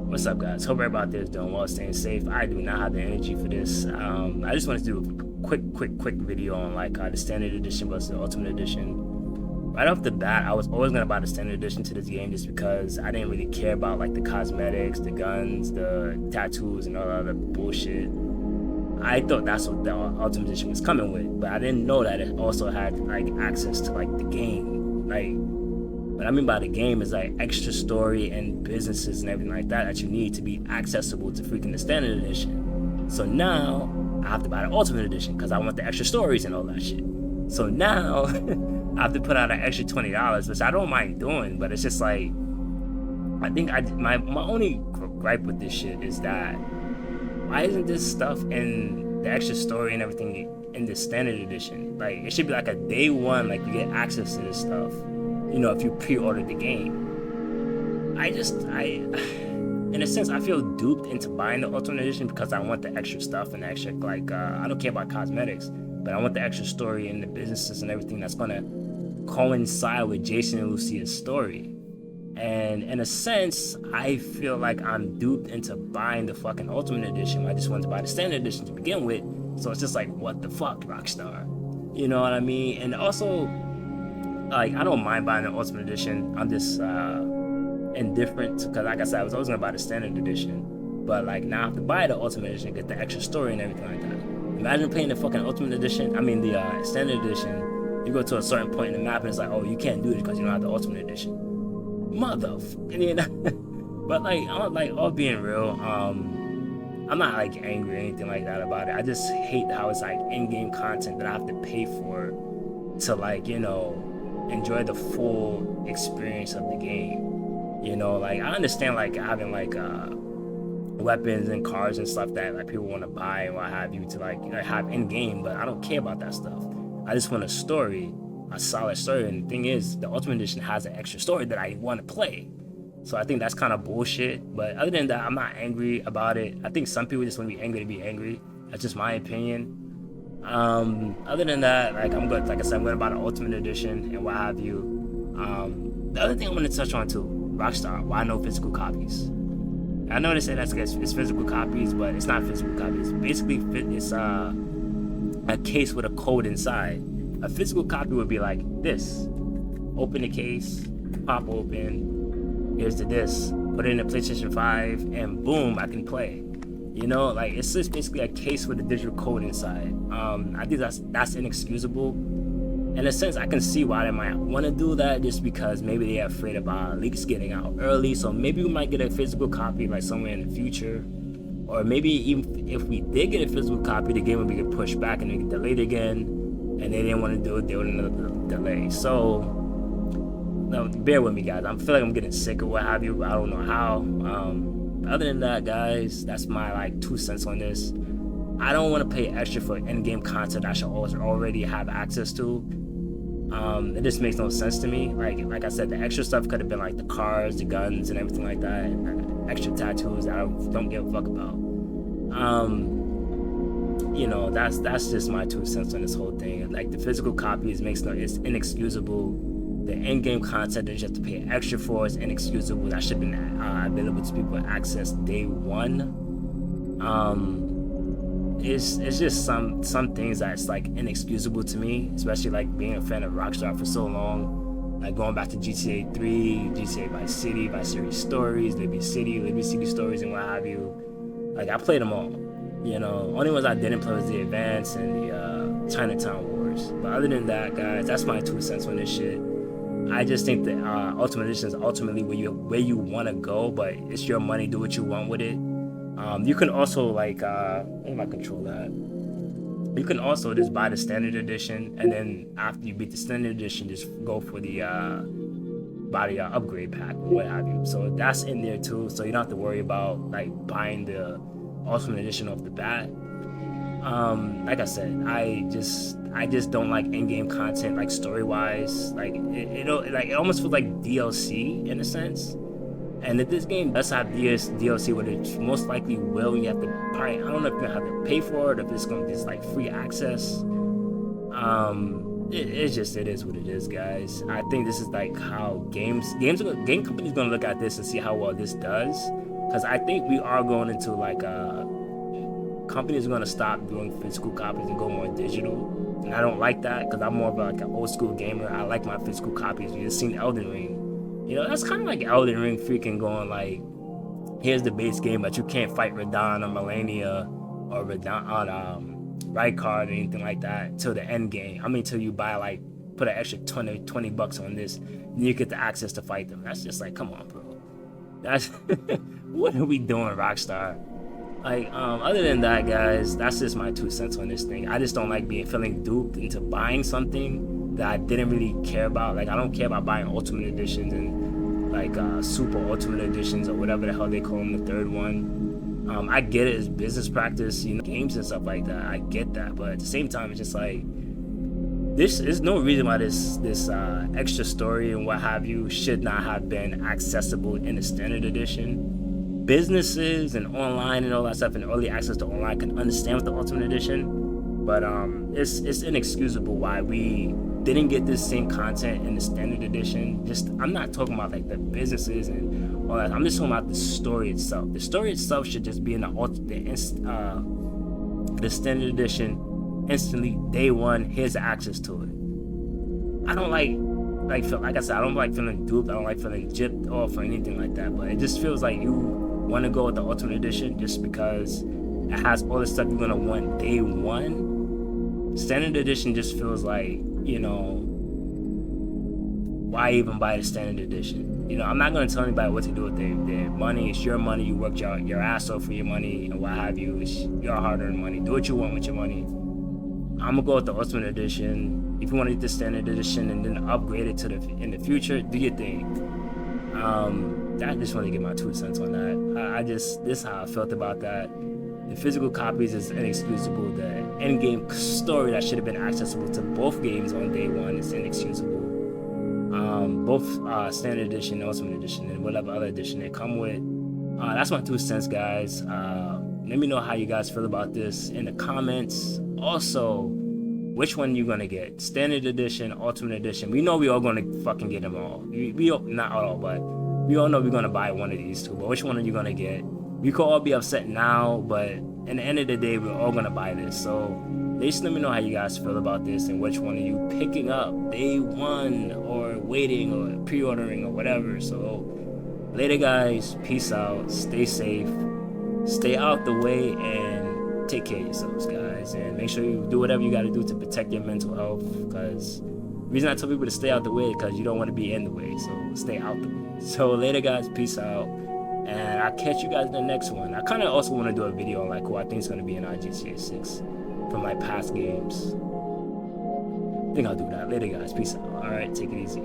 What's up, guys? Hope everybody there is doing well, staying safe. I do not have the energy for this. I just wanted to do a quick video on the standard edition versus the ultimate edition. Right off the bat, I was always gonna buy the standard edition to this game just because I didn't really care about like the cosmetics, the guns, the tattoos, and all that other bullshit. I thought that's what the ultimate edition was coming with, but I didn't know that it also had like access to like the game. Like, what I mean by the game is like extra story and businesses and everything like that you need to be accessible to freaking the standard edition. So now I have to buy the ultimate edition because I want the extra stories and all that shit. So now I have to put out an extra $20, which I don't mind doing, but it's just like, I think my only gripe with this shit is that why isn't this stuff in the extra story and everything in the standard edition? Like, it should be like a day one, like you get access to this stuff, you know, if you pre-ordered the game. In a sense, I feel duped into buying the ultimate edition because I want the extra stuff and the extra, like, I don't care about cosmetics, but I want the extra story and the businesses and everything that's gonna coincide with Jason and Lucia's story. And in a sense, I feel like I'm duped into buying the fucking ultimate edition. I just wanted to buy the standard edition to begin with, so it's just like, what the fuck, Rockstar? You know what I mean? And also, like, I don't mind buying the ultimate edition. I'm just indifferent because, like I said, I was always gonna buy the standard edition, but like now I have to buy the ultimate edition, get the extra story and everything like that. Imagine playing the fucking ultimate edition. I mean the standard edition. You go to a certain point in the map and it's like, oh, you can't do this because you don't have the ultimate edition. Motherfucker, you know. But like all being real, I'm not like angry or anything like that about it. I just hate how it's like in-game content that I have to pay for to, like, you know, enjoy the full experience of the game. You know, like, I understand like having like weapons and cars and stuff that like people want to buy and what have you to, like, you know, have in game, but I don't care about that stuff. I just want a story, a solid story. And the thing is, the ultimate edition has an extra story that I want to play. So I think that's kind of bullshit. But other than that, I'm not angry about it. I think some people just want to be angry to be angry. That's just my opinion. Other than that, like, I'm good. Like I said, I'm good about the ultimate edition and what have you. The other thing I want to touch on too, Rockstar, why no physical copies? I know they say that's it's physical copies, but it's not physical copies. Basically, it's a case with a code inside. A physical copy would be like this: open the case, pop open, here's the disc, put it in a PlayStation 5, and boom, I can play. You know, like, it's just basically a case with a digital code inside. I think that's inexcusable. In a sense, I can see why they might want to do that, just because maybe they're afraid about leaks getting out early. So maybe we might get a physical copy like somewhere in the future, or maybe even if we did get a physical copy, the game would be pushed back and get delayed again, and they didn't want to do it. They would another delay. So, no, bear with me, guys. I feel like I'm getting sick or what have you. I don't know how. Other than that, guys, that's my like 2 cents on this. I don't want to pay extra for in-game content I should already have access to. It just makes no sense to me. Like I said, the extra stuff could have been like the cars, the guns, and everything like that. And extra tattoos that I don't give a fuck about. You know, that's just my 2 cents on this whole thing. Like, the physical copies it's inexcusable. The in-game content that you have to pay extra for is inexcusable. That should have been available to people with access day one. It's just some things that's like inexcusable to me, especially like being a fan of Rockstar for so long, like going back to GTA 3, GTA Vice City Stories, Liberty City Stories, and what have you. Like, I played them all. You know, only ones I didn't play was the Advance and the Chinatown Wars. But other than that, guys, that's my 2 cents on this shit. I just think that Ultimate Edition is ultimately where you want to go, but it's your money. Do what you want with it. You can also, like, where am I control that? You can also just buy the standard edition, and then after you beat the standard edition, just go for the upgrade pack, what have you. So that's in there too. So you don't have to worry about like buying the ultimate edition off the bat. Like I said, I just don't like in-game content, like story-wise. Like it almost feels like DLC in a sense. And if this game does have DLC, what it most likely will, you have to probably, I don't know if you're gonna have to pay for it, or if it's gonna be just like free access. It is what it is, guys. I think this is like how game companies gonna look at this and see how well this does. because I think we are going into like companies are going to stop doing physical copies and go more digital, and I don't like that because I'm more of like an old school gamer. I like my physical copies. You just seen Elden Ring, you know, that's kind of like Elden Ring freaking going like, here's the base game, but you can't fight Radon or Melania or Radon on Rykard or anything like that till the end game. I mean, till you buy like, put an extra 20 bucks on this, and you get the access to fight them. That's just like, come on, bro. That's what are we doing, Rockstar? Like, other than that, guys, that's just my 2 cents on this thing. I just don't like feeling duped into buying something that I didn't really care about. Like, I don't care about buying Ultimate Editions and like Super Ultimate Editions or whatever the hell they call them, the third one. I get it as business practice, you know, games and stuff like that. I get that, but at the same time, it's just like, there's no reason why this extra story and what have you should not have been accessible in the standard edition. Businesses and online and all that stuff and early access to online can understand with the Ultimate Edition, but it's inexcusable why we didn't get this same content in the standard edition. Just, I'm not talking about like the businesses and all that. I'm just talking about the story itself. The story itself should just be in the standard edition instantly, day one. Here's access to it. I don't like I said, I don't like feeling duped. I don't like feeling gypped off or anything like that. But it just feels like you want to go with the Ultimate Edition just because it has all the stuff you're gonna want day one. Standard Edition just feels like, you know, why even buy the Standard Edition? You know, I'm not gonna tell anybody what to do with their money. It's your money. You worked your ass off for your money and what have you. It's your hard-earned money. Do what you want with your money. I'm gonna go with the Ultimate Edition. If you want to get the Standard Edition and then upgrade it to in the future, do your thing. I just want to get my 2 cents on that. This is how I felt about that. The physical copies is inexcusable. The end game story that should have been accessible to both games on day one is inexcusable. Both Standard Edition, Ultimate Edition, and whatever other edition they come with. That's my 2 cents, guys. Let me know how you guys feel about this in the comments. Also, which one you gonna get? Standard Edition, Ultimate Edition. We know we all gonna fucking get them all. We all, not all, but we all know we're gonna buy one of these two. But which one are you gonna get? We could all be upset now, but in the end of the day, we're all gonna buy this. So just let me know how you guys feel about this and which one are you picking up day one or waiting or pre-ordering or whatever. So later, guys. Peace out. Stay safe. Stay out the way and take care of yourselves, guys. And make sure you do whatever you got to do to protect your mental health. Because the reason I tell people to stay out the way is because you don't want to be in the way. So stay out the way. So later, guys. Peace out. And I'll catch you guys in the next one. I kind of also want to do a video on like who I think is going to be in our GTA6 from my past games. I think I'll do that later, guys. Peace out. All right, take it easy.